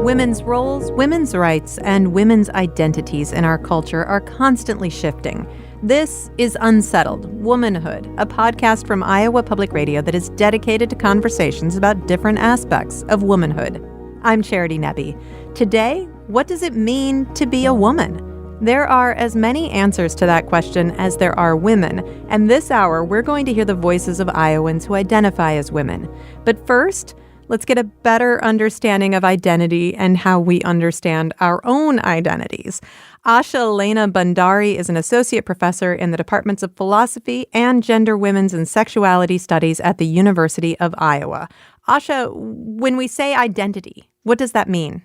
Women's roles, women's rights, and women's identities in our culture are constantly shifting. This is Unsettled Womanhood, a podcast from Iowa Public Radio that is dedicated to conversations about different aspects of womanhood. I'm Charity Nebbe. Today, what does it mean to be a woman? There are as many answers to that question as there are women, and this hour we're going to hear the voices of Iowans who identify as women. But first, let's get a better understanding of identity and how we understand our own identities. Asha Elena Bhandari is an associate professor in the departments of philosophy and gender, women's, and sexuality studies at the University of Iowa. Asha, when we say identity, what does that mean?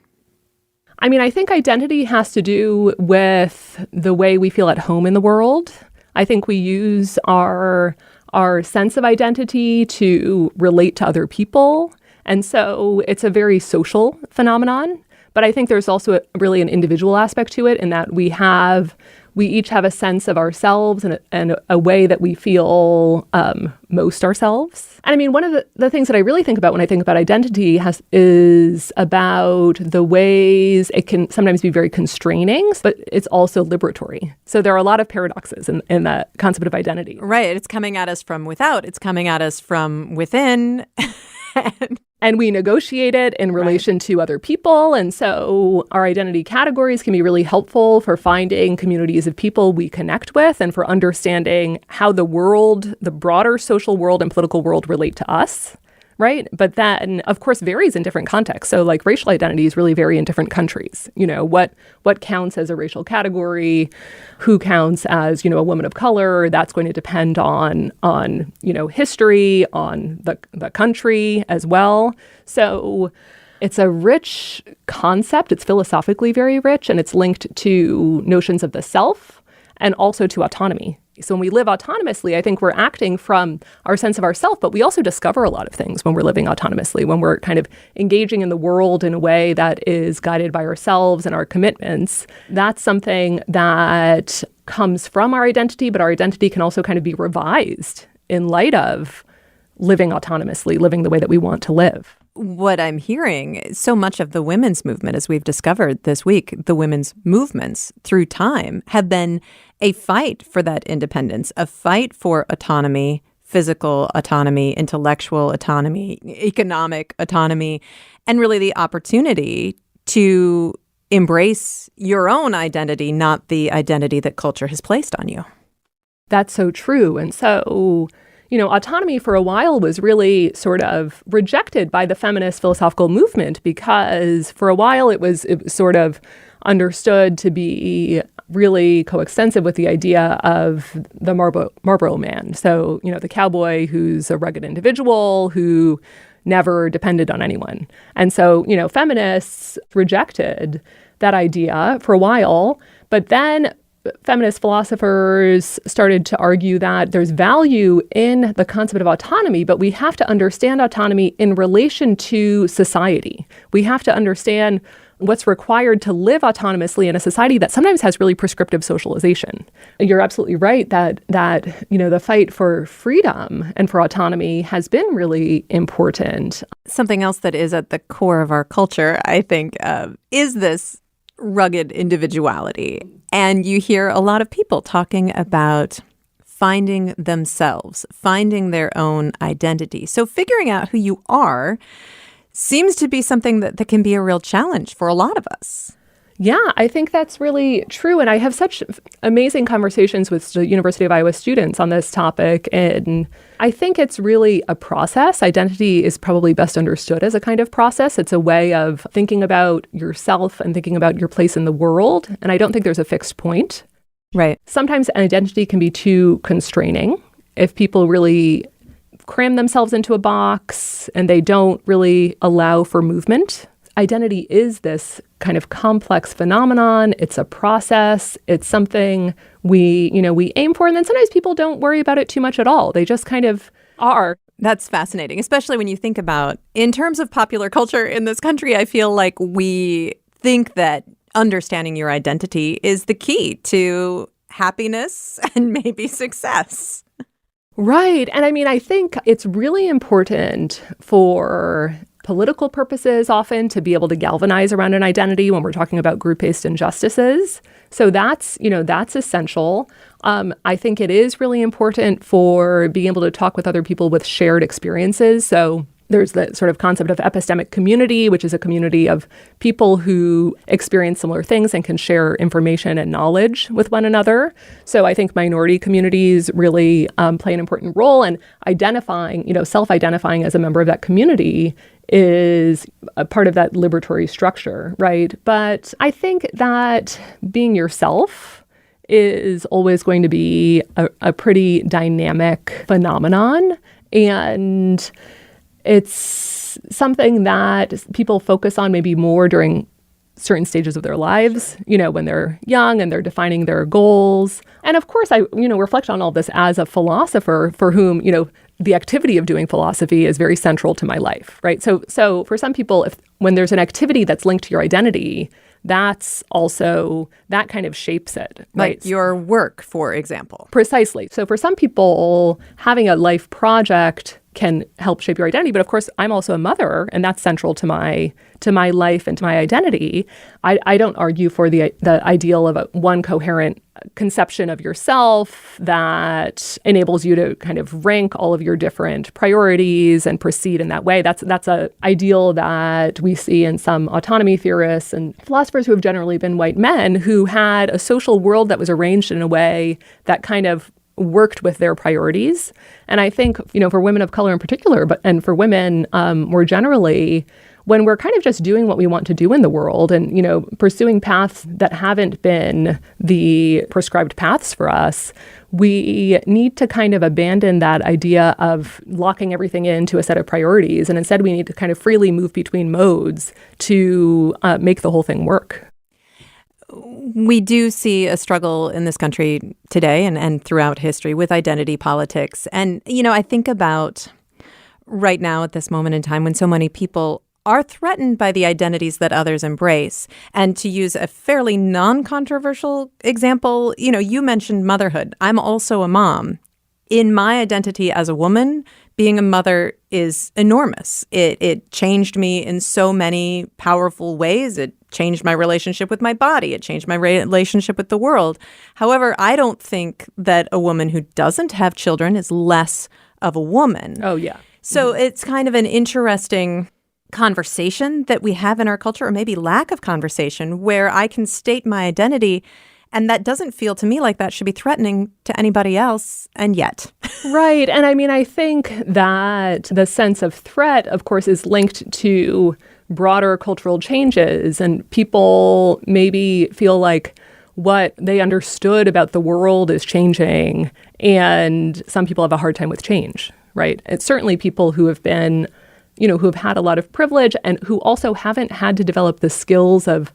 I think identity has to do with the way we feel at home in the world. I think we use our sense of identity to relate to other people. And so it's a very social phenomenon. But I think there's also really an individual aspect to it in that we each have a sense of ourselves and a way that we feel most ourselves. And one of the things that I really think about when I think about identity is about the ways it can sometimes be very constraining, but it's also liberatory. So there are a lot of paradoxes in that concept of identity. Right. It's coming at us from without. It's coming at us from within. And we negotiate it in relation to other people. And so our identity categories can be really helpful for finding communities of people we connect with and for understanding how the world, the broader social world and political world relate to us. Right. But that, of course, varies in different contexts. So like racial identities really vary in different countries. What counts as a racial category, who counts as, a woman of color, that's going to depend on history, on the country as well. So it's a rich concept. It's philosophically very rich, and it's linked to notions of the self and also to autonomy. So when we live autonomously, I think we're acting from our sense of ourself, but we also discover a lot of things when we're living autonomously, when we're kind of engaging in the world in a way that is guided by ourselves and our commitments. That's something that comes from our identity, but our identity can also kind of be revised in light of living autonomously, living the way that we want to live. What I'm hearing, so much of the women's movement, as we've discovered this week, the women's movements through time have been a fight for that independence, a fight for autonomy, physical autonomy, intellectual autonomy, economic autonomy, and really the opportunity to embrace your own identity, not the identity that culture has placed on you. That's so true. And so autonomy for a while was really sort of rejected by the feminist philosophical movement because for a while it was sort of understood to be really coextensive with the idea of the Marlboro man. So, the cowboy who's a rugged individual who never depended on anyone. And so, feminists rejected that idea for a while, but then feminist philosophers started to argue that there's value in the concept of autonomy, but we have to understand autonomy in relation to society. We have to understand what's required to live autonomously in a society that sometimes has really prescriptive socialization. You're absolutely right that the fight for freedom and for autonomy has been really important. Something else that is at the core of our culture, I think, is this rugged individuality. And you hear a lot of people talking about finding themselves, finding their own identity. So figuring out who you are seems to be something that can be a real challenge for a lot of us. Yeah, I think that's really true. And I have such amazing conversations with the University of Iowa students on this topic. And I think it's really a process. Identity is probably best understood as a kind of process. It's a way of thinking about yourself and thinking about your place in the world. And I don't think there's a fixed point. Right. Sometimes identity can be too constraining if people really cram themselves into a box and they don't really allow for movement. Identity is this kind of complex phenomenon. It's a process. It's something we aim for. And then sometimes people don't worry about it too much at all. They just kind of are. That's fascinating, especially when you think about, in terms of popular culture in this country, I feel like we think that understanding your identity is the key to happiness and maybe success. Right. And I think it's really important for political purposes often to be able to galvanize around an identity when we're talking about group-based injustices. So that's essential. I think it is really important for being able to talk with other people with shared experiences. So there's the sort of concept of epistemic community, which is a community of people who experience similar things and can share information and knowledge with one another. So I think minority communities really play an important role, and identifying, self-identifying as a member of that community is a part of that liberatory structure, right? But I think that being yourself is always going to be a pretty dynamic phenomenon, and it's something that people focus on maybe more during certain stages of their lives, when they're young and they're defining their goals. And of course, I, reflect on all this as a philosopher for whom, the activity of doing philosophy is very central to my life, right? So for some people, when there's an activity that's linked to your identity, that's also, that kind of shapes it, right? Like your work, for example. Precisely. So for some people, having a life project can help shape your identity. But of course, I'm also a mother, and that's central to my life and to my identity. I don't argue for the ideal of one coherent conception of yourself that enables you to kind of rank all of your different priorities and proceed in that way. That's an ideal that we see in some autonomy theorists and philosophers who have generally been white men who had a social world that was arranged in a way that kind of worked with their priorities. And I think, for women of color in particular, and for women more generally, when we're kind of just doing what we want to do in the world and, pursuing paths that haven't been the prescribed paths for us, we need to kind of abandon that idea of locking everything into a set of priorities. And instead, we need to kind of freely move between modes to make the whole thing work. We do see a struggle in this country today and throughout history with identity politics. And, I think about right now at this moment in time when so many people are threatened by the identities that others embrace. And to use a fairly non-controversial example, you mentioned motherhood. I'm also a mom. In my identity as a woman, being a mother is enormous. It changed me in so many powerful ways. It changed my relationship with my body. It changed my relationship with the world. However, I don't think that a woman who doesn't have children is less of a woman. Oh, yeah. So it's kind of an interesting conversation that we have in our culture, or maybe lack of conversation, where I can state my identity, and that doesn't feel to me like that should be threatening to anybody else, and yet. Right. And I think that the sense of threat, of course, is linked to broader cultural changes, and people maybe feel like what they understood about the world is changing, and some people have a hard time with change, right? It's certainly people who have been, who have had a lot of privilege and who also haven't had to develop the skills of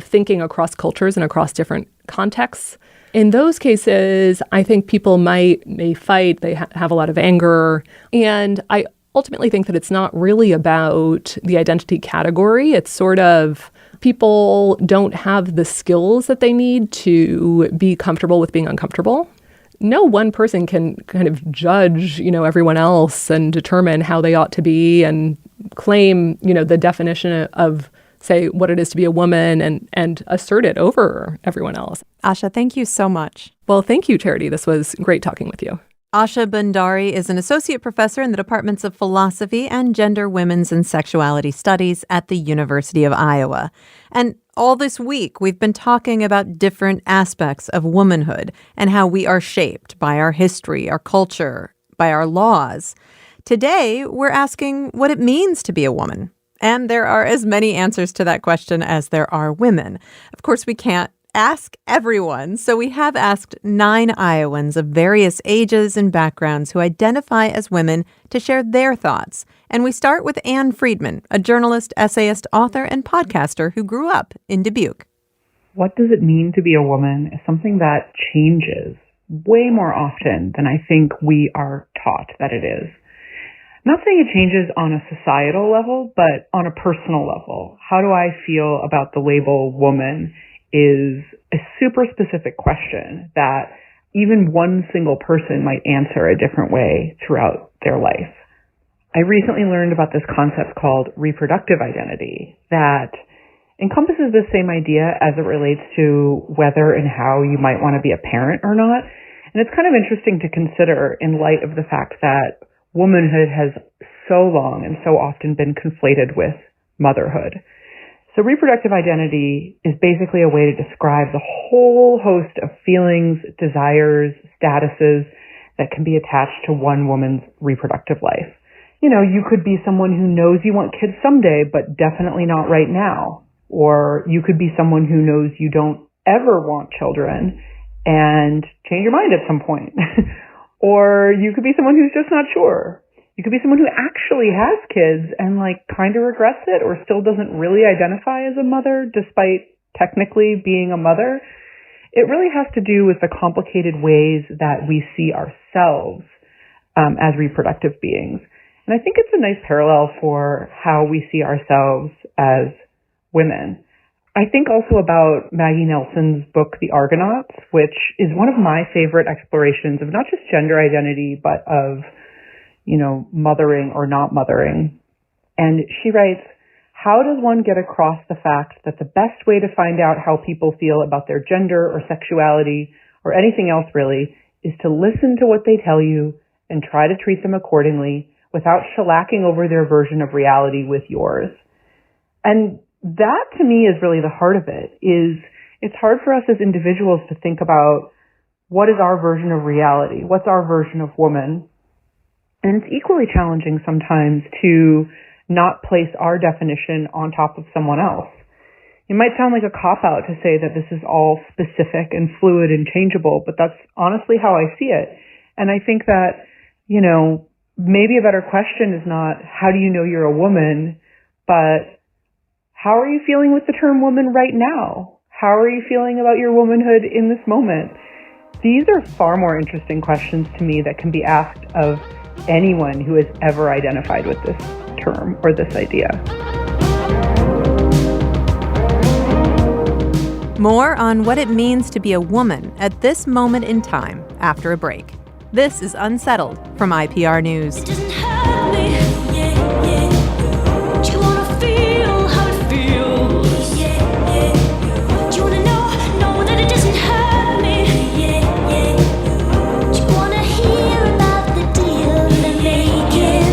thinking across cultures and across different contexts. In those cases, I think people may fight, they have a lot of anger, and I ultimately think that it's not really about the identity category. It's sort of people don't have the skills that they need to be comfortable with being uncomfortable. No one person can kind of judge, everyone else and determine how they ought to be and claim, the definition of, say, what it is to be a woman and assert it over everyone else. Asha, thank you so much. Well, thank you, Charity. This was great talking with you. Asha Bhandari is an associate professor in the departments of philosophy and gender, women's, and sexuality studies at the University of Iowa. And all this week, we've been talking about different aspects of womanhood and how we are shaped by our history, our culture, by our laws. Today, we're asking what it means to be a woman. And there are as many answers to that question as there are women. Of course, we can't ask everyone, so we have asked 9 Iowans of various ages and backgrounds who identify as women to share their thoughts. And we start with Ann Friedman, a journalist, essayist, author, and podcaster who grew up in Dubuque. What does it mean to be a woman is something that changes way more often than I think we are taught that it is. Not saying it changes on a societal level, but on a personal level. How do I feel about the label woman is a super specific question that even one single person might answer a different way throughout their life. I recently learned about this concept called reproductive identity that encompasses the same idea as it relates to whether and how you might want to be a parent or not. And it's kind of interesting to consider in light of the fact that womanhood has so long and so often been conflated with motherhood. So reproductive identity is basically a way to describe the whole host of feelings, desires, statuses that can be attached to one woman's reproductive life. You know, you could be someone who knows you want kids someday, but definitely not right now. Or you could be someone who knows you don't ever want children and change your mind at some point. Or you could be someone who's just not sure. You could be someone who actually has kids and kind of regrets it or still doesn't really identify as a mother despite technically being a mother. It really has to do with the complicated ways that we see ourselves as reproductive beings. And I think it's a nice parallel for how we see ourselves as women. I think also about Maggie Nelson's book, The Argonauts, which is one of my favorite explorations of not just gender identity, but of, mothering or not mothering. And she writes, how does one get across the fact that the best way to find out how people feel about their gender or sexuality or anything else really is to listen to what they tell you and try to treat them accordingly without shellacking over their version of reality with yours? And that to me is really the heart of it, is it's hard for us as individuals to think about what is our version of reality, what's our version of woman. And it's equally challenging sometimes to not place our definition on top of someone else. It might sound like a cop-out to say that this is all specific and fluid and changeable, but that's honestly how I see it. And I think that, maybe a better question is not, how do you know you're a woman, but how are you feeling with the term woman right now? How are you feeling about your womanhood in this moment? These are far more interesting questions to me that can be asked of anyone who has ever identified with this term or this idea. More on what it means to be a woman at this moment in time after a break. This is Unsettled from IPR News. It doesn't hurt me, yeah, yeah. Do you wanna feel how it feels? Yeah, yeah. Do you wanna know that it doesn't hurt me? Yeah, yeah. Do you wanna hear about the deal they're making?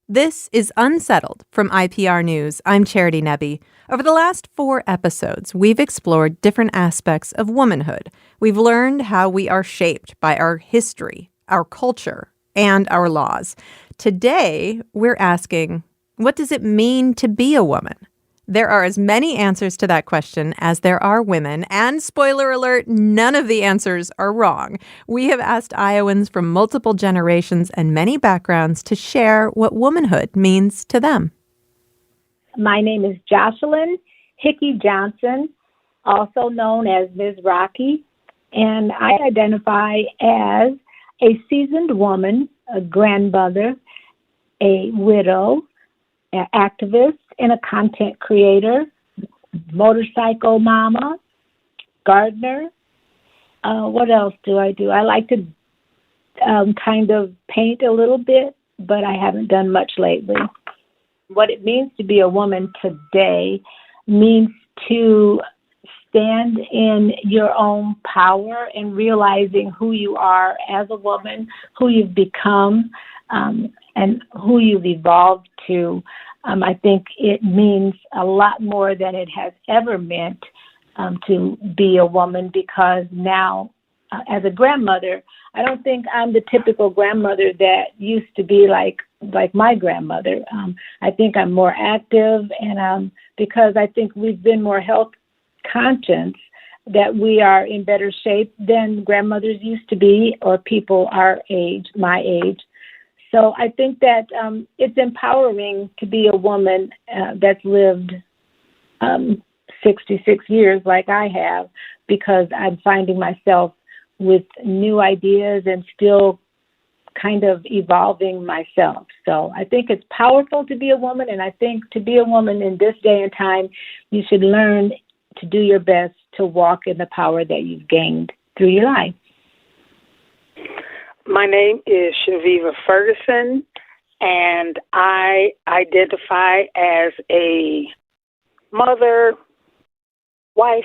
This is Unsettled from IPR News. I'm Charity Nebbe. Over the last 4 episodes, we've explored different aspects of womanhood. We've learned how we are shaped by our history, our culture, and our laws. Today, we're asking, what does it mean to be a woman? There are as many answers to that question as there are women, and spoiler alert, none of the answers are wrong. We have asked Iowans from multiple generations and many backgrounds to share what womanhood means to them. My name is Jocelyn Hickey Johnson, also known as Ms. Rocky, and I identify as a seasoned woman, a grandmother, a widow, an activist, and a content creator, motorcycle mama, gardener. What else do? I like to kind of paint a little bit, but I haven't done much lately. What it means to be a woman today means to stand in your own power and realizing who you are as a woman, who you've become, and who you've evolved to. I think it means a lot more than it has ever meant to be a woman, because now, as a grandmother, I don't think I'm the typical grandmother that used to be like my grandmother. I think I'm more active, and because I think we've been more health conscious, that we are in better shape than grandmothers used to be, or people our age, my age. So I think that it's empowering to be a woman that's lived 66 years like I have, because I'm finding myself with new ideas and still kind of evolving myself. So I think it's powerful to be a woman, and I think to be a woman in this day and time, you should learn to do your best to walk in the power that you've gained through your life. My name is Shaviva Ferguson, and I identify as a mother, wife,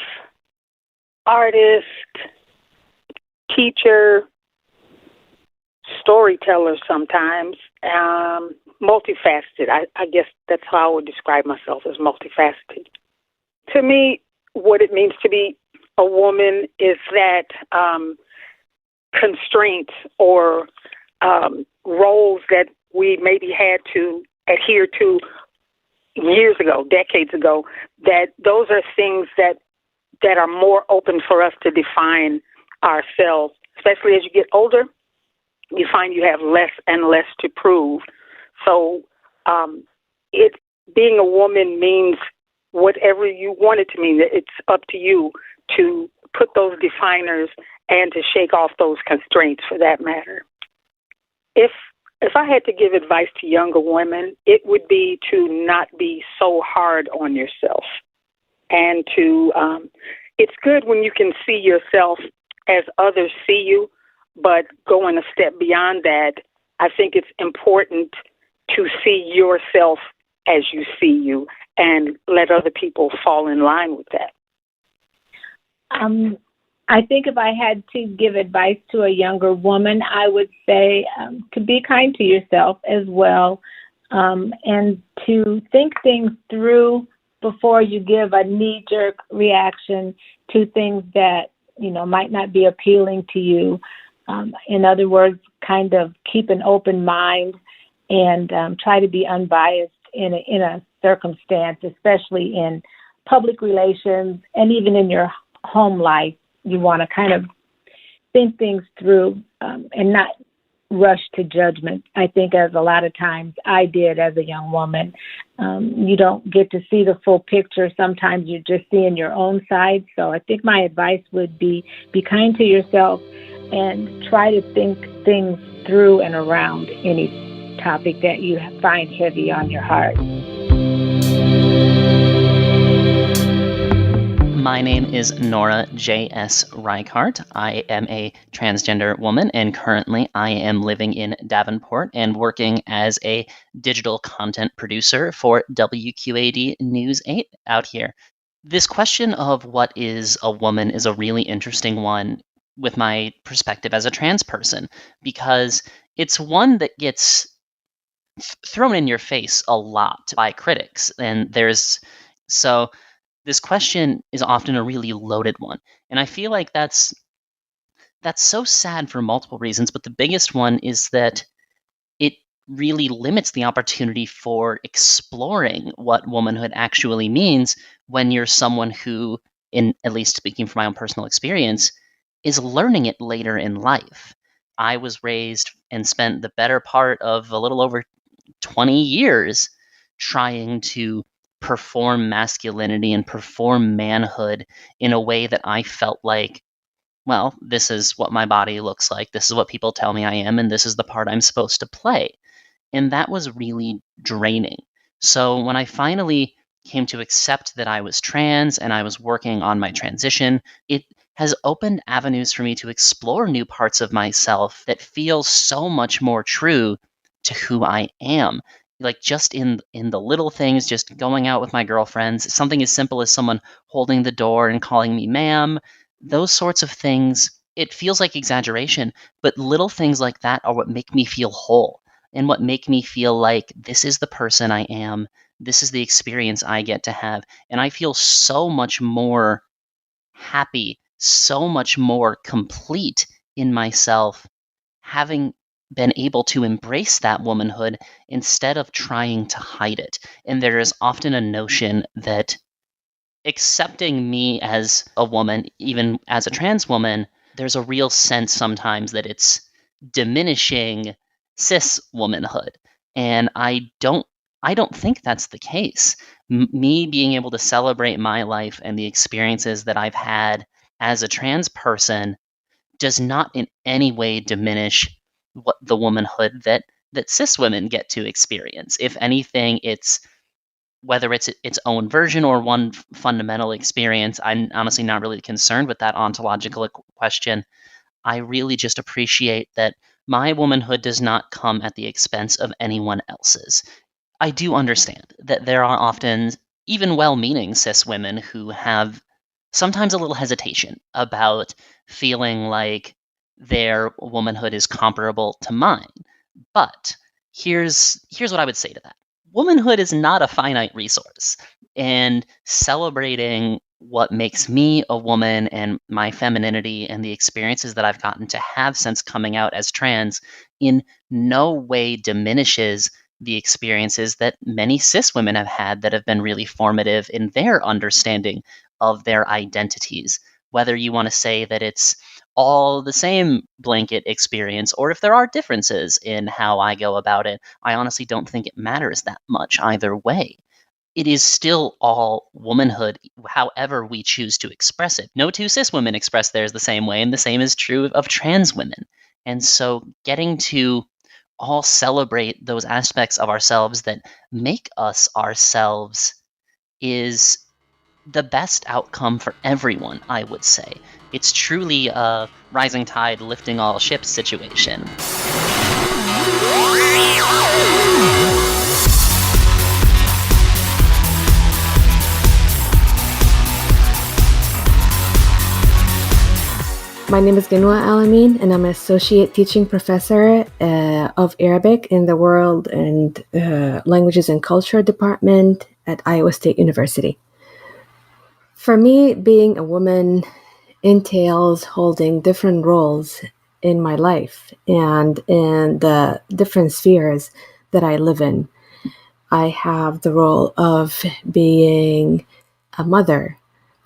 artist, teacher, storyteller sometimes, multifaceted. I guess that's how I would describe myself, as multifaceted. To me, what it means to be a woman is that constraints or roles that we maybe had to adhere to years ago, decades ago, that those are things that are more open for us to define ourselves. Especially as you get older, you find you have less and less to prove. So being a woman means whatever you want it to mean. It's up to you to put those definers and to shake off those constraints, for that matter. If I had to give advice to younger women, it would be to not be so hard on yourself, and to it's good when you can see yourself as others see you, but going a step beyond that, I think it's important to see yourself as you see you and let other people fall in line with that. I think if I had to give advice to a younger woman, I would say to be kind to yourself as well, and to think things through before you give a knee-jerk reaction to things that, might not be appealing to you. In other words, kind of keep an open mind and try to be unbiased in a circumstance, especially in public relations and even in your home life. You want to kind of think things through and not rush to judgment. I think as a lot of times I did as a young woman. You don't get to see the full picture. Sometimes you're just seeing your own side. So I think my advice would be kind to yourself and try to think things through and around any topic that you find heavy on your heart. My name is Nora J.S. Reichart. I am a transgender woman, and currently I am living in Davenport and working as a digital content producer for WQAD News 8 out here. This question of what is a woman is a really interesting one with my perspective as a trans person, because it's one that gets thrown in your face a lot by critics. And this question is often a really loaded one. And I feel like that's so sad for multiple reasons, but the biggest one is that it really limits the opportunity for exploring what womanhood actually means when you're someone who, at least speaking from my own personal experience, is learning it later in life. I was raised and spent the better part of a little over 20 years trying to perform masculinity and perform manhood in a way that I felt like, well, this is what my body looks like, this is what people tell me I am, and this is the part I'm supposed to play. And that was really draining. So when I finally came to accept that I was trans and I was working on my transition, it has opened avenues for me to explore new parts of myself that feel so much more true to who I am. Like just in the little things, just going out with my girlfriends, something as simple as someone holding the door and calling me ma'am, those sorts of things, it feels like exaggeration, but little things like that are what make me feel whole and what make me feel like this is the person I am, this is the experience I get to have, and I feel so much more happy, so much more complete in myself, having been able to embrace that womanhood instead of trying to hide it. And there is often a notion that accepting me as a woman, even as a trans woman, there's a real sense sometimes that it's diminishing cis womanhood. And I don't think that's the case. Me being able to celebrate my life and the experiences that I've had as a trans person does not in any way diminish what the womanhood that cis women get to experience. If anything, it's whether it's its own version or one fundamental experience. I'm honestly not really concerned with that ontological question. I really just appreciate that My womanhood does not come at the expense of anyone else's. I do understand that there are often even well-meaning cis women who have sometimes a little hesitation about feeling like their womanhood is comparable to mine. But here's what I would say to that. Womanhood is not a finite resource, and celebrating what makes me a woman and my femininity and the experiences that I've gotten to have since coming out as trans in no way diminishes the experiences that many cis women have had that have been really formative in their understanding of their identities. Whether you want to say that it's all the same blanket experience or if there are differences in how I go about it, I honestly don't think it matters that much either way. It is still all womanhood, however we choose to express it. No two cis women express theirs the same way, and the same is true of trans women. And so getting to all celebrate those aspects of ourselves that make us ourselves is the best outcome for everyone, I would say. It's truly a rising tide lifting all ships situation. My name is Ghanwa Alamin, and I'm an associate teaching professor of Arabic in the World and Languages and Culture Department at Iowa State University. For me, being a woman entails holding different roles in my life and in the different spheres that I live in. I have the role of being a mother,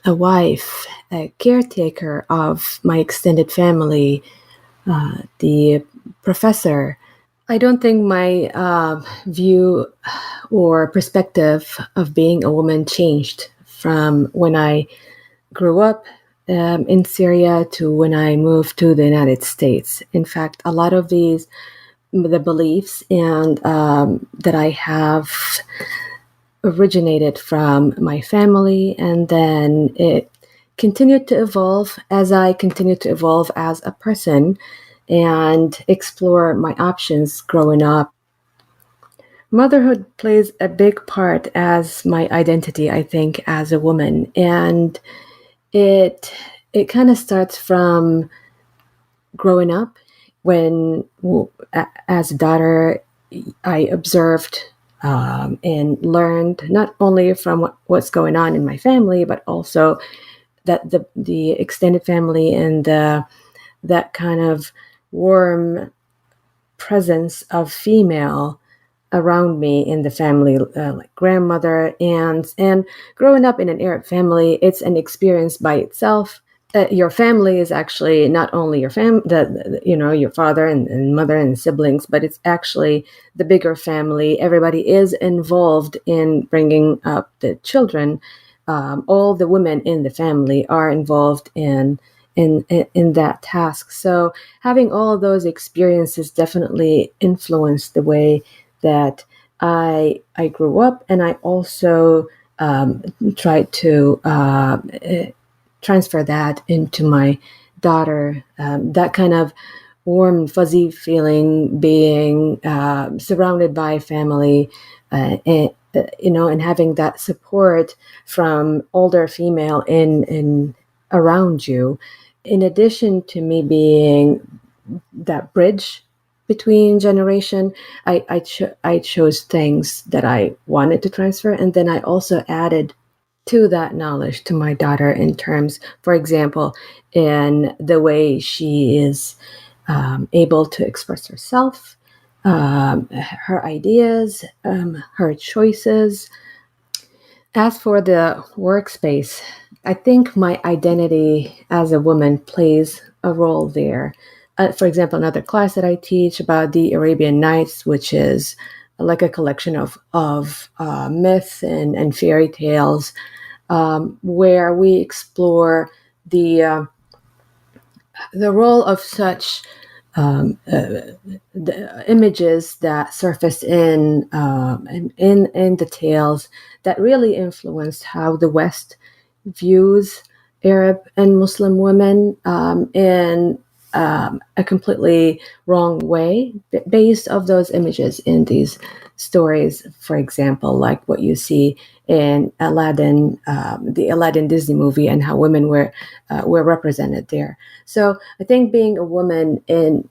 a wife, a caretaker of my extended family, the professor. I don't think my view or perspective of being a woman changed from when I grew up in Syria to when I moved to the United States. In fact, a lot of the beliefs and that I have originated from my family, and then it continued to evolve as I continued to evolve as a person and explore my options growing up. Motherhood plays a big part as my identity, I think, as a woman, and it kind of starts from growing up when, as a daughter, I observed and learned not only from what's going on in my family, but also that the extended family and that kind of warm presence of female around me in the family, like grandmother, aunts, and growing up in an Arab family, it's an experience by itself. Your family is actually not only your your father and mother and siblings, but it's actually the bigger family. Everybody is involved in bringing up the children. All the women in the family are involved in that task. So having all of those experiences definitely influenced the way that I grew up, and I also tried to transfer that into my daughter. That kind of warm, fuzzy feeling, being surrounded by family, and and having that support from older female in around you. In addition to me being that bridge between generation, I chose things that I wanted to transfer, and then I also added to that knowledge to my daughter in terms, for example, in the way she is able to express herself, her ideas, her choices. As for the workspace, I think my identity as a woman plays a role there. For example, another class that I teach about the Arabian Nights, which is like a collection of myth and fairy tales, where we explore the role of such the images that surface in the tales that really influenced how the West views Arab and Muslim women, and a completely wrong way based of those images in these stories. For example, like what you see in Aladdin, the Aladdin Disney movie, and how women were represented there. So I think being a woman in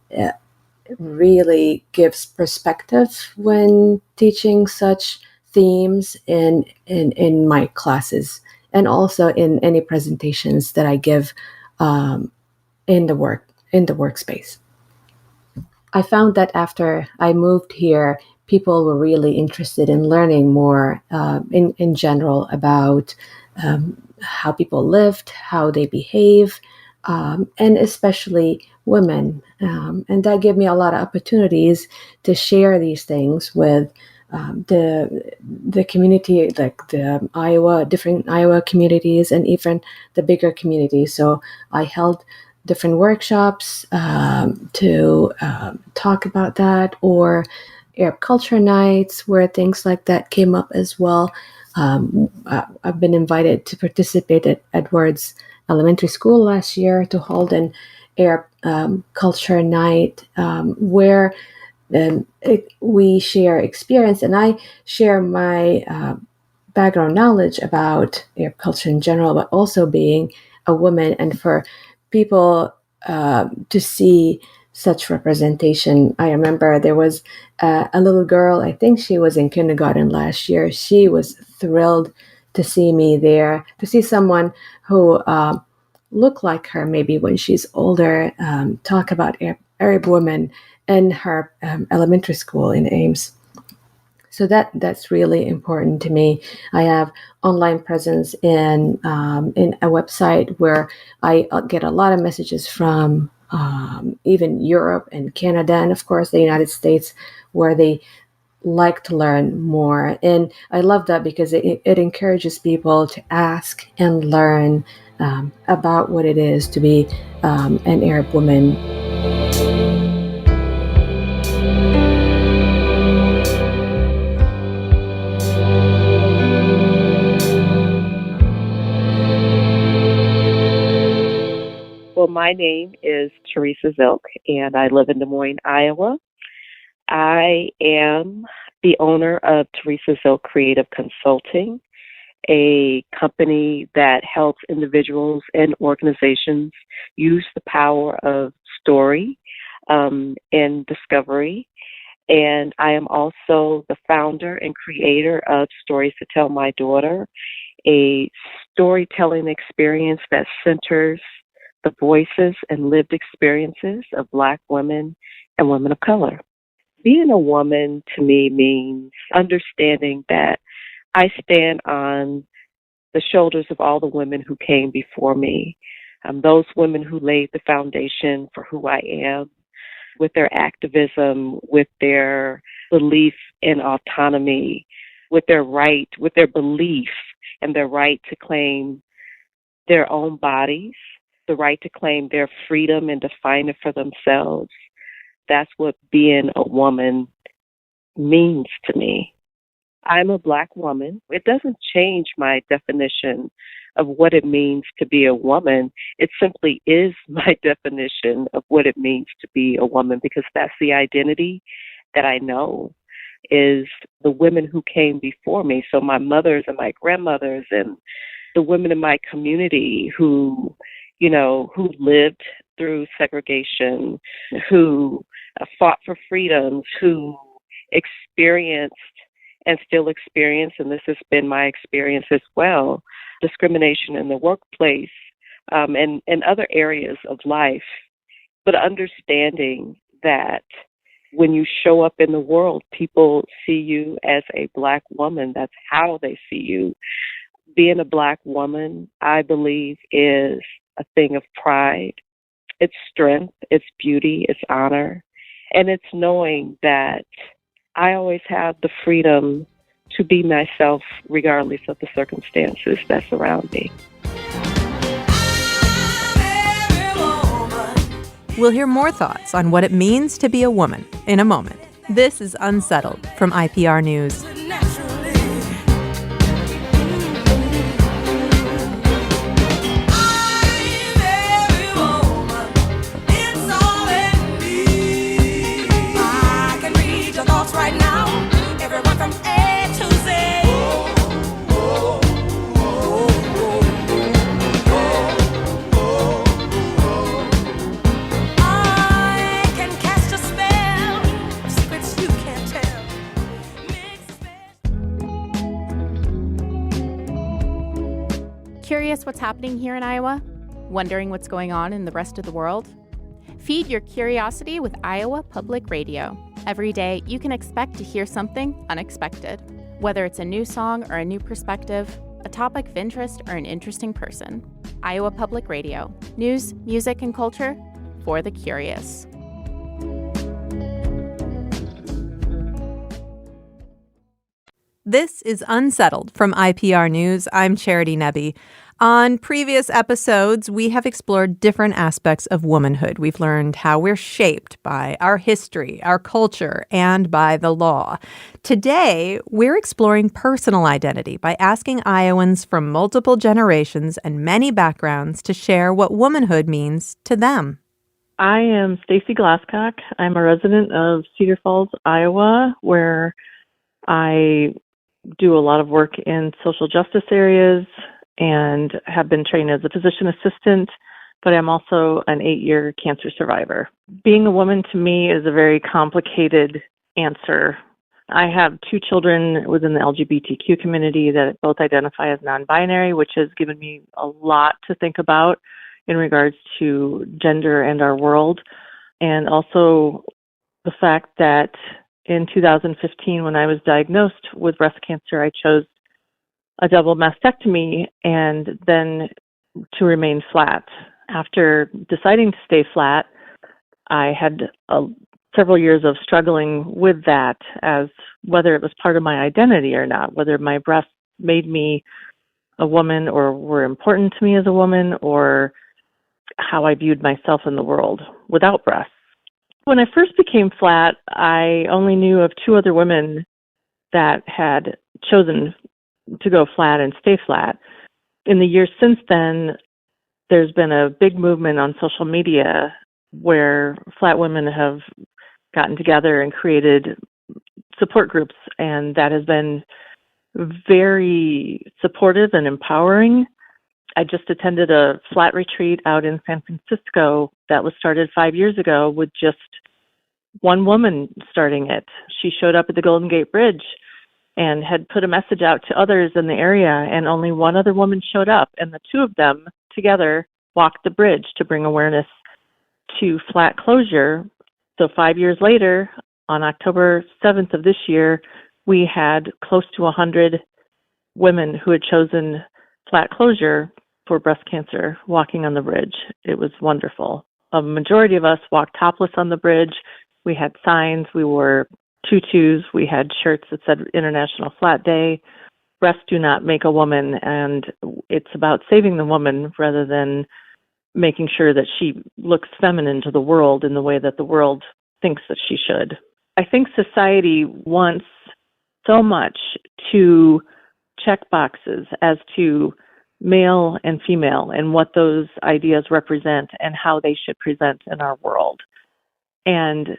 really gives perspective when teaching such themes in my classes, and also in any presentations that I give in the workspace. I found that after I moved here, people were really interested in learning more in general about how people lived, how they behave, and especially women. And that gave me a lot of opportunities to share these things with the community, like the different Iowa communities, and even the bigger communities. So I held different workshops to talk about that, or Arab culture nights where things like that came up as well. I've been invited to participate at Edwards Elementary School last year to hold an Arab culture night where we share experience, and I share my background knowledge about Arab culture in general, but also being a woman, and for people to see such representation. I remember there was a little girl, I think she was in kindergarten last year. She was thrilled to see me there, to see someone who looked like her maybe when she's older, talk about Arab women in her elementary school in Ames. So that's really important to me. I have online presence in a website where I get a lot of messages from even Europe and Canada, and of course the United States, where they like to learn more. And I love that because it encourages people to ask and learn about what it is to be an Arab woman. Well, my name is Teresa Zilk, and I live in Des Moines, Iowa. I am the owner of Teresa Zilk Creative Consulting, a company that helps individuals and organizations use the power of story and discovery. And I am also the founder and creator of Stories to Tell My Daughter, a storytelling experience that centers the voices and lived experiences of Black women and women of color. Being a woman to me means understanding that I stand on the shoulders of all the women who came before me, those women who laid the foundation for who I am, with their activism, with their belief in autonomy, with their belief and their right to claim their own bodies, the right to claim their freedom and define it for themselves. That's what being a woman means to me. I'm a Black woman. It doesn't change my definition of what it means to be a woman. It simply is my definition of what it means to be a woman, because that's the identity that I know is the women who came before me. So my mothers and my grandmothers and the women in my community who lived through segregation, who fought for freedoms, who experienced and still experience, and this has been my experience as well, discrimination in the workplace and other areas of life. But understanding that when you show up in the world, people see you as a Black woman. That's how they see you. Being a Black woman, I believe, is a thing of pride. It's strength, it's beauty, it's honor. And it's knowing that I always have the freedom to be myself regardless of the circumstances that surround me. We'll hear more thoughts on what it means to be a woman in a moment. This is Unsettled from IPR News. everyone from A to Z. I can cast a spell of secrets you can't tell. Mix Curious what's happening here in Iowa? Wondering what's going on in the rest of the world? Feed your curiosity with Iowa Public Radio. Every day, you can expect to hear something unexpected. Whether it's a new song or a new perspective, a topic of interest or an interesting person. Iowa Public Radio. News, music, and culture for the curious. This is Unsettled from IPR News. I'm Charity Nebbe. On previous episodes, we have explored different aspects of womanhood. We've learned how we're shaped by our history, our culture, and by the law. Today, we're exploring personal identity by asking Iowans from multiple generations and many backgrounds to share what womanhood means to them. I am Stacy Glasscock. I'm a resident of Cedar Falls, Iowa, where I do a lot of work in social justice areas and have been trained as a physician assistant, but I'm also an 8-year cancer survivor. Being a woman to me is a very complicated answer. I have 2 children within the LGBTQ community that both identify as non-binary, which has given me a lot to think about in regards to gender and our world. And also the fact that in 2015, when I was diagnosed with breast cancer, I chose a double mastectomy and then to remain flat. After deciding to stay flat, I had several years of struggling with that as whether it was part of my identity or not, whether my breasts made me a woman or were important to me as a woman, or how I viewed myself in the world without breasts. When I first became flat, I only knew of 2 other women that had chosen to go flat and stay flat. In the years since then, there's been a big movement on social media where flat women have gotten together and created support groups, and that has been very supportive and empowering. I just attended a flat retreat out in San Francisco that was started 5 years ago with just one woman starting it. She showed up at the Golden Gate Bridge and had put a message out to others in the area, and only one other woman showed up, and the 2 of them together walked the bridge to bring awareness to flat closure. So 5 years later, on October 7th of this year, we had close to 100 women who had chosen flat closure for breast cancer walking on the bridge. It was wonderful. A majority of us walked topless on the bridge. We had signs. We wore tutus. We had shirts that said International Flat Day. Breasts do not make a woman, and it's about saving the woman rather than making sure that she looks feminine to the world in the way that the world thinks that she should. I think society wants so much to check boxes as to male and female and what those ideas represent and how they should present in our world. And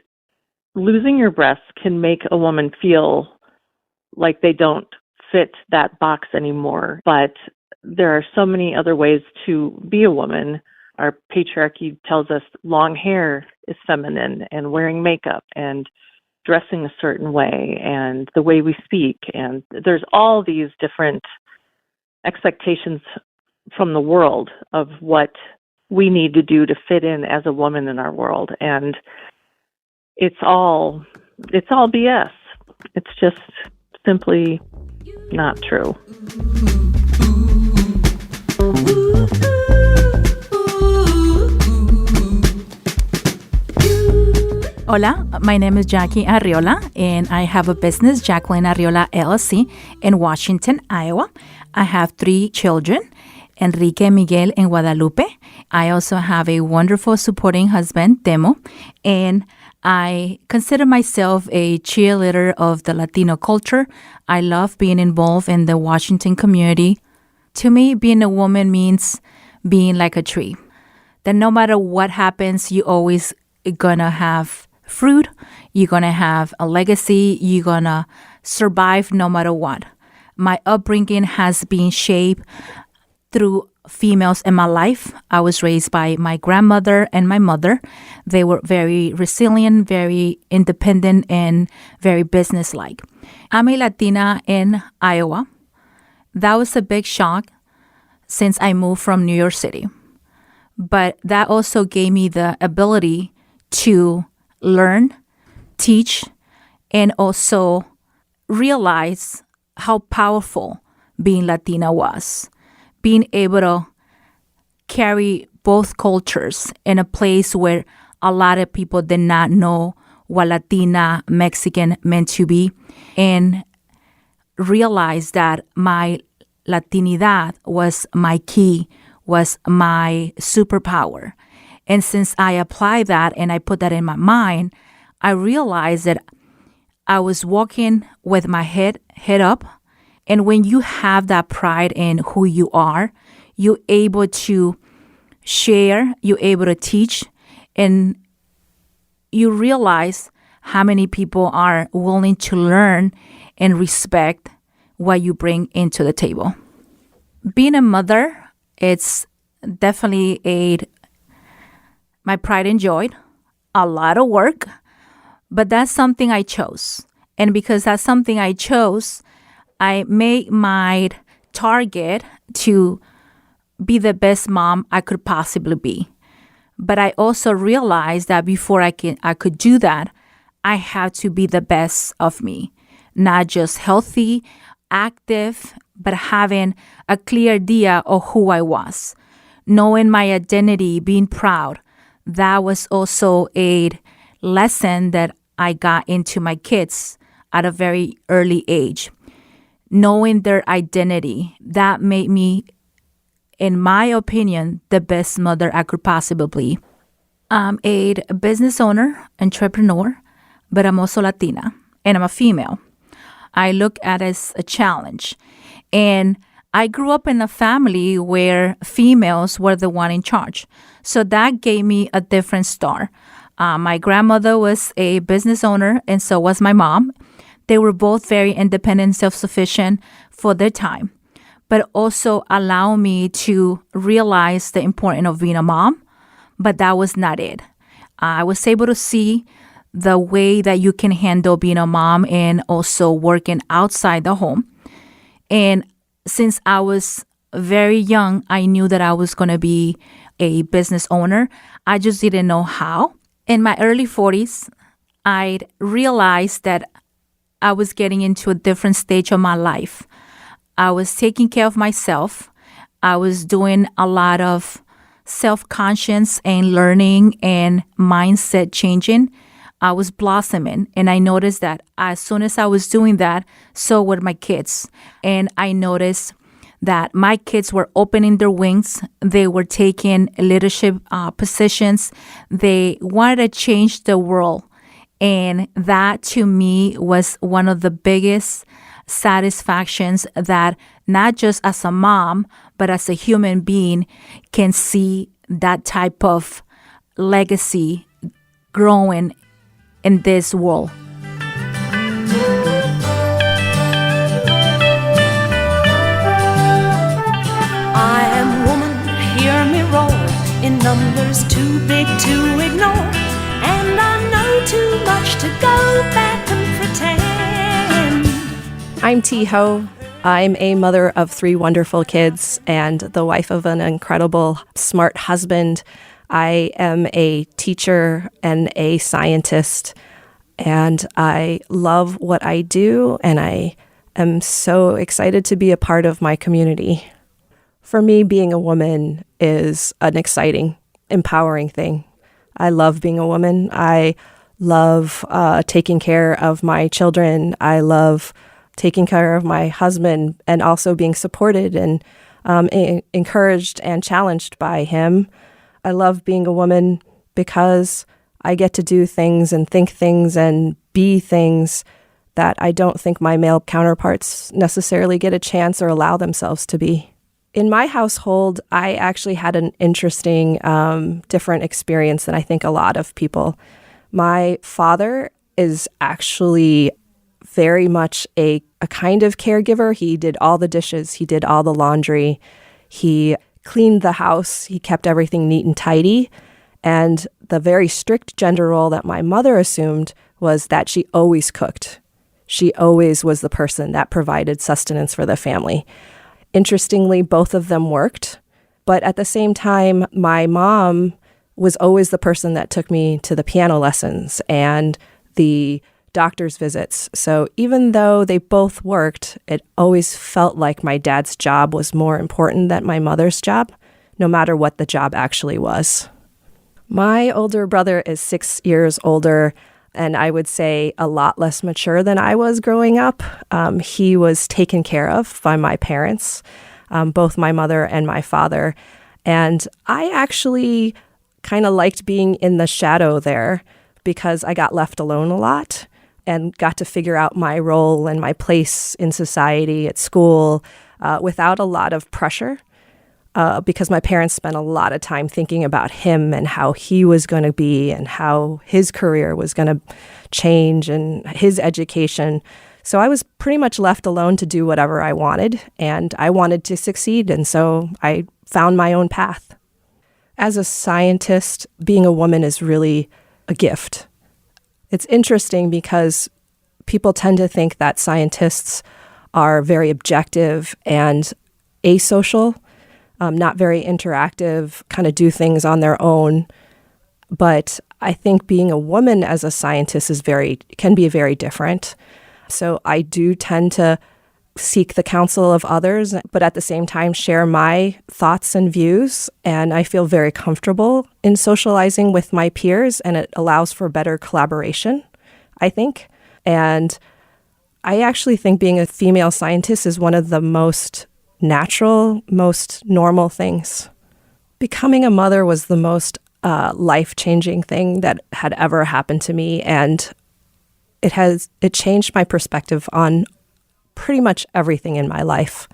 losing your breasts can make a woman feel like they don't fit that box anymore. But there are so many other ways to be a woman. Our patriarchy tells us long hair is feminine, and wearing makeup and dressing a certain way and the way we speak. And there's all these different expectations from the world of what we need to do to fit in as a woman in our world. And it's all BS. It's just simply not true. Hola, my name is Jackie Arriola, and I have a business, Jacqueline Arriola LLC, in Washington, Iowa. I have 3 children, Enrique, Miguel, and Guadalupe. I also have a wonderful supporting husband, Temo, and I consider myself a cheerleader of the Latino culture. I love being involved in the Washington community. To me, being a woman means being like a tree. That no matter what happens, you always gonna have fruit, you're going to have a legacy, you're going to survive no matter what. My upbringing has been shaped through females in my life. I was raised by my grandmother and my mother. They were very resilient, very independent, and very businesslike. I'm a Latina in Iowa. That was a big shock since I moved from New York City. But that also gave me the ability to learn, teach, and also realize how powerful being Latina was. Being able to carry both cultures in a place where a lot of people did not know what Latina, Mexican meant to be, and realize that my Latinidad was my key, was my superpower. And since I applied that and I put that in my mind, I realized that I was walking with my head up. And when you have that pride in who you are, you're able to share, you're able to teach, and you realize how many people are willing to learn and respect what you bring into the table. Being a mother, it's definitely my pride and joy, a lot of work, but that's something I chose. And because that's something I chose, I made my target to be the best mom I could possibly be. But I also realized that before I could do that, I have to be the best of me, not just healthy, active, but having a clear idea of who I was, knowing my identity, being proud. That was also a lesson that I got into my kids at a very early age. Knowing their identity, that made me, in my opinion, the best mother I could possibly be. I'm a business owner, entrepreneur, but I'm also Latina, and I'm a female. I look at it as a challenge. And I grew up in a family where females were the one in charge. So that gave me a different start. My grandmother was a business owner, and so was my mom. They were both very independent, self-sufficient for their time, but also allow me to realize the importance of being a mom, but that was not it. I was able to see the way that you can handle being a mom and also working outside the home. And since I was very young, I knew that I was going to be a business owner. I just didn't know how. In my early 40s, I realized that I was getting into a different stage of my life. I was taking care of myself. I was doing a lot of self-conscious and learning and mindset changing. I was blossoming, and I noticed that as soon as I was doing that, so were my kids. And I noticed that my kids were opening their wings. They were taking leadership positions. They wanted to change the world. And that to me was one of the biggest satisfactions that not just as a mom, but as a human being can see that type of legacy growing in this world. I am woman, hear me roar, in numbers too big to ignore, and I know too much to go back and pretend. I'm T Ho. I'm a mother of 3 wonderful kids and the wife of an incredible, smart husband. I am a teacher and a scientist, and I love what I do, and I am so excited to be a part of my community. For me, being a woman is an exciting, empowering thing. I love being a woman. I love taking care of my children. I love taking care of my husband and also being supported and encouraged and challenged by him. I love being a woman because I get to do things and think things and be things that I don't think my male counterparts necessarily get a chance or allow themselves to be. In my household, I actually had an interesting, different experience than I think a lot of people. My father is actually very much a kind of caregiver. He did all the dishes. He did all the laundry. He cleaned the house. He kept everything neat and tidy. And the very strict gender role that my mother assumed was that she always cooked. She always was the person that provided sustenance for the family. Interestingly, both of them worked. But at the same time, my mom was always the person that took me to the piano lessons and the doctor's visits. So even though they both worked, it always felt like my dad's job was more important than my mother's job, no matter what the job actually was. My older brother is 6 years older, and I would say a lot less mature than I was growing up. He was taken care of by my parents, both my mother and my father. And I actually kind of liked being in the shadow there because I got left alone a lot and got to figure out my role and my place in society, at school, without a lot of pressure. Because my parents spent a lot of time thinking about him and how he was going to be and how his career was going to change and his education. So I was pretty much left alone to do whatever I wanted, and I wanted to succeed, and so I found my own path. As a scientist, being a woman is really a gift. It's interesting because people tend to think that scientists are very objective and asocial, not very interactive, kind of do things on their own. But I think being a woman as a scientist can be very different. So I do tend to seek the counsel of others, but at the same time share my thoughts and views. And I feel very comfortable in socializing with my peers, and it allows for better collaboration, I think. And I actually think being a female scientist is one of the most natural, most normal things. Becoming a mother was the most life-changing thing that had ever happened to me, and it changed my perspective on pretty much everything in my life.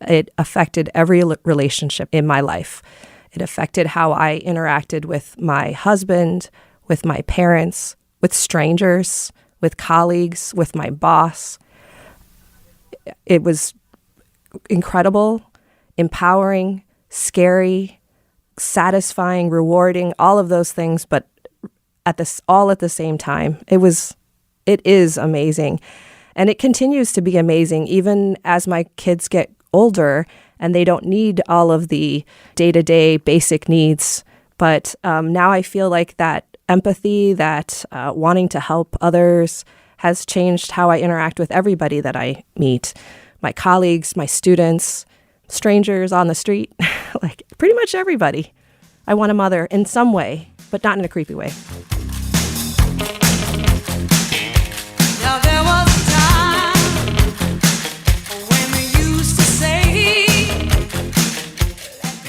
It affected every relationship in my life. It affected how I interacted with my husband, with my parents, with strangers, with colleagues, with my boss. It was incredible, empowering, scary, satisfying, rewarding, all of those things, but all at the same time. It is amazing. And it continues to be amazing even as my kids get older and they don't need all of the day-to-day basic needs. But now I feel like that empathy, that wanting to help others has changed how I interact with everybody that I meet. My colleagues, my students, strangers on the street, like pretty much everybody. I want a mother in some way, but not in a creepy way. Now there was a time when we used to say.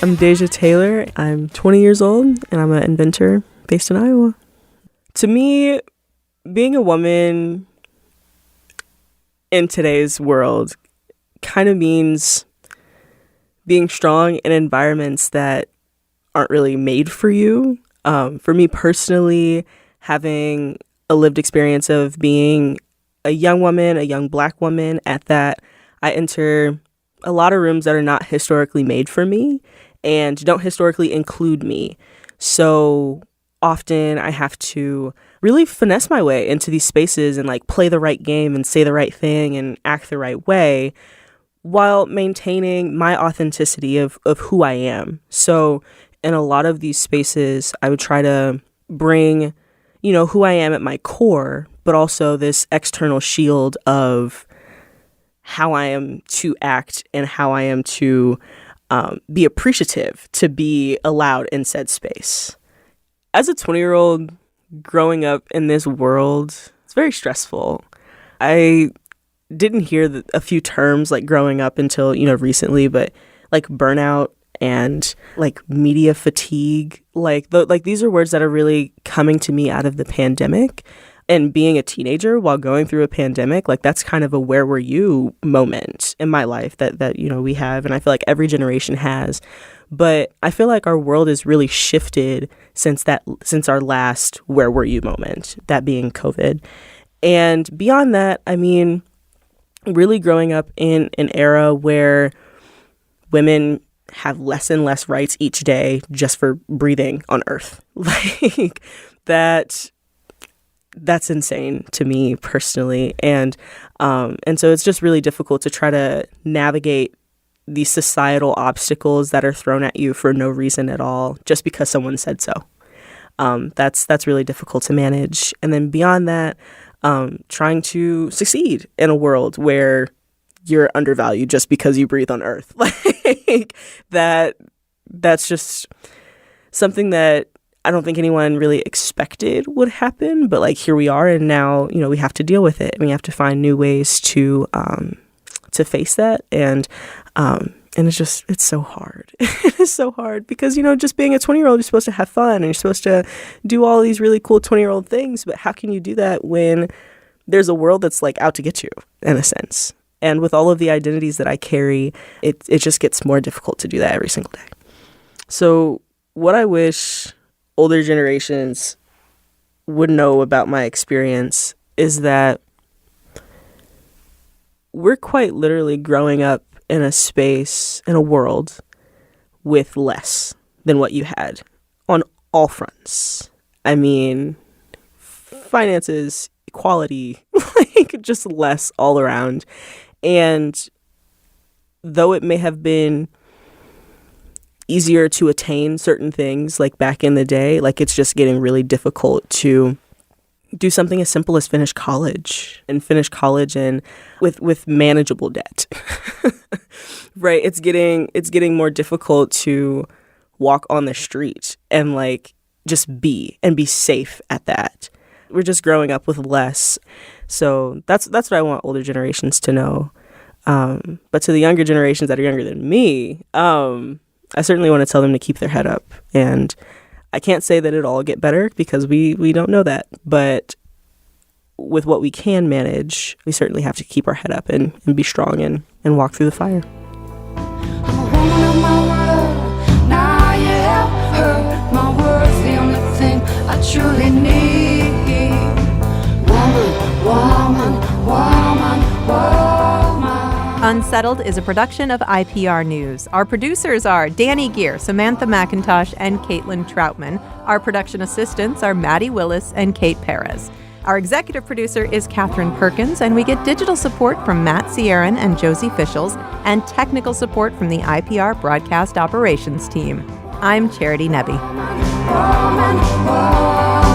I'm Deja Taylor. I'm 20 years old, and I'm an inventor based in Iowa. To me, being a woman in today's world kind of means being strong in environments that aren't really made for you. For me personally, having a lived experience of being a young woman, a young Black woman, at that, I enter a lot of rooms that are not historically made for me and don't historically include me. So often I have to really finesse my way into these spaces and like play the right game and say the right thing and act the right way while maintaining my authenticity of who I am. So in a lot of these spaces, I would try to bring, who I am at my core, but also this external shield of how I am to act and how I am to be appreciative to be allowed in said space. As a 20-year-old growing up in this world, it's very stressful. I didn't hear a few terms like growing up until, recently, but like burnout and like media fatigue, like these are words that are really coming to me out of the pandemic. And being a teenager while going through a pandemic, like that's kind of a where were you moment in my life that we have, and I feel like every generation has. But I feel like our world has really shifted since our last where were you moment, that being COVID. And beyond that, I mean, really growing up in an era where women have less and less rights each day just for breathing on Earth. Like that's insane to me personally. And so it's just really difficult to try to navigate these societal obstacles that are thrown at you for no reason at all, just because someone said so. That's really difficult to manage. And then beyond that, trying to succeed in a world where you're undervalued just because you breathe on Earth. Like that's just something that I don't think anyone really expected would happen, but like here we are, and now, you know, we have to deal with it, and we have to find new ways to face that, and it's so hard. It's so hard because, you know, just being a 20-year-old, you're supposed to have fun and you're supposed to do all these really cool 20-year-old things, but how can you do that when there's a world that's like out to get you, in a sense? And with all of the identities that I carry, it just gets more difficult to do that every single day. So what I wish older generations would know about my experience is that we're quite literally growing up in a space, in a world with less than what you had on all fronts. I mean, finances, equality, like just less all around. And though it may have been easier to attain certain things like back in the day, like it's just getting really difficult to do something as simple as finish college and with manageable debt. Right? It's getting more difficult to walk on the street and like just be safe at that. We're just growing up with less. So that's what I want older generations to know. But to the younger generations that are younger than me, I certainly want to tell them to keep their head up. And I can't say that it'll all get better because we don't know that. But with what we can manage, we certainly have to keep our head up and be strong and walk through the fire. I'm a woman of my word. Now you have heard my words, the only thing I truly need. Woman. Unsettled is a production of IPR News. Our producers are Danny Gear, Samantha McIntosh, and Caitlin Troutman. Our production assistants are Maddie Willis and Kate Perez. Our executive producer is Katherine Perkins, and we get digital support from Matt Sierran and Josie Fischels, and technical support from the IPR Broadcast Operations team. I'm Charity Nebbe. Woman.